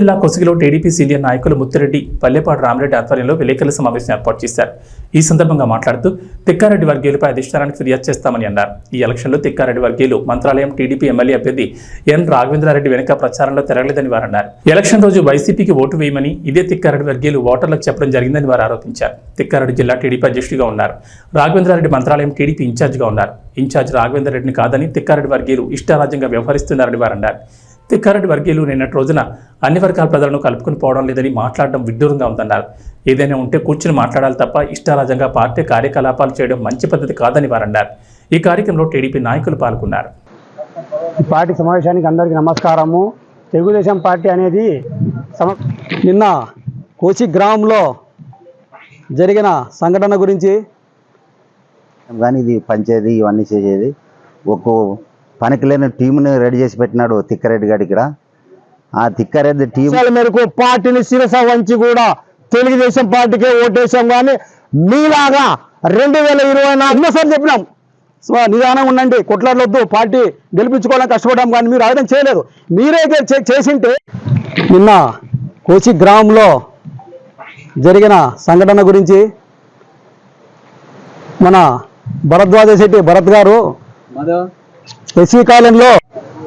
జిల్లా కొసిగిలో TDP senior నాయకులు ముత్తిరెడ్డి, పల్లెపాడు రామరెడ్డి ఆధ్వర్యంలో విలేకరుల సమావేశం ఏర్పాటు చేశారు. ఈ సందర్భంగా మాట్లాడుతూ తిక్కారెడ్డి వర్గీయులపై అధిష్టానానికి ఫిర్యాదు చేస్తామని అన్నారు. ఈ ఎలక్షన్లో తిక్కారెడ్డి వర్గీయులు మంత్రాలయం టీడీపీ ఎమ్మెల్యే అభ్యర్థి ఎన్ రాఘవేంద్రారెడ్డి వెనుక ప్రచారంలో తిరగలేదని వారు అన్నారు. ఎలక్షన్ రోజు వైసీపీకి ఓటు వేయమని ఇదే తిక్కారెడ్డి వర్గీయులు ఓటర్లకు చెప్పడం జరిగిందని వారు ఆరోపించారు. తిక్కారెడ్డి జిల్లా టీడీపీ అధ్యక్షుడిగా ఉన్నారు. రాఘవేంద్రారెడ్డి మంత్రాలయం టీడీపీ ఇన్ఛార్జిగా ఉన్నారు. ఇన్ఛార్జ్ రాఘవేంద్రరెడ్డిని కాదని తిక్కారెడ్డి వర్గీయులు ఇష్టారాజ్యంగా వ్యవహరిస్తున్నారని వారు అన్నారు. తిక్కారెడ్డి వర్గీయులు నిన్నటి రోజున అన్ని వర్గాల ప్రజలను కలుపుకుని పోవడం లేదని మాట్లాడడం విడ్డూరంగా ఉందన్నారు. ఏదైనా ఉంటే కూర్చుని మాట్లాడాలి తప్ప ఇష్టారాజ్యంగా పార్టీ కార్యకలాపాలు చేయడం మంచి పద్ధతి కాదని వారు అన్నారు. ఈ కార్యక్రమంలో టీడీపీ నాయకులు పాల్గొన్నారు. పార్టీ సమావేశానికి అందరికీ నమస్కారము. తెలుగుదేశం పార్టీ అనేది నిన్న కోచి గ్రామంలో జరిగిన సంఘటన గురించి కానీ ఇది పంచేది ఇవన్నీ చేసేది ఒక్కో పనికి లేని టీంని రెడీ చేసి పెట్టినాడు తిక్కారెడ్డి గారు. ఇక్కడ ఆ తిక్కారెడ్డి టీం మేరకు పార్టీని శిరస వంచి కూడా తెలుగుదేశం పార్టీకే ఓటేసాం. కానీ మీలాగా 2024 చెప్పినాం, నిదానం ఉండండి, కొట్లాడలొద్దు, పార్టీ గెలిపించుకోవాలని కష్టపడ్డాం. కానీ మీరు ఆయుధం చేయలేదు. మీరే చేసింటే నిన్న కోచి గ్రామంలో జరిగిన సంఘటన గురించి మన భరద్వాజ శెట్టి భరత్ గారు ఎస్సీ కాలంలో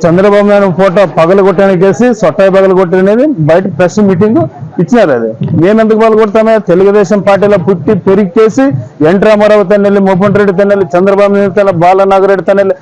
చంద్రబాబు నాయుడు ఫోటో పగలగొట్టడానికి చేసి సొట్టాయి పగలగొట్టనేది బయట ప్రెస్ మీటింగ్ ఇచ్చినారు. అది మేమెందుకు పగలగొడతామే? తెలుగుదేశం పార్టీలో పుట్టి పెరిగి ఎన్ రామారావు తన్నెల్లి, మోపన్ రెడ్డి తన్నెల్లి, చంద్రబాబు నాయుడు తన బాలనాగరెడ్డి తన్నెల్లి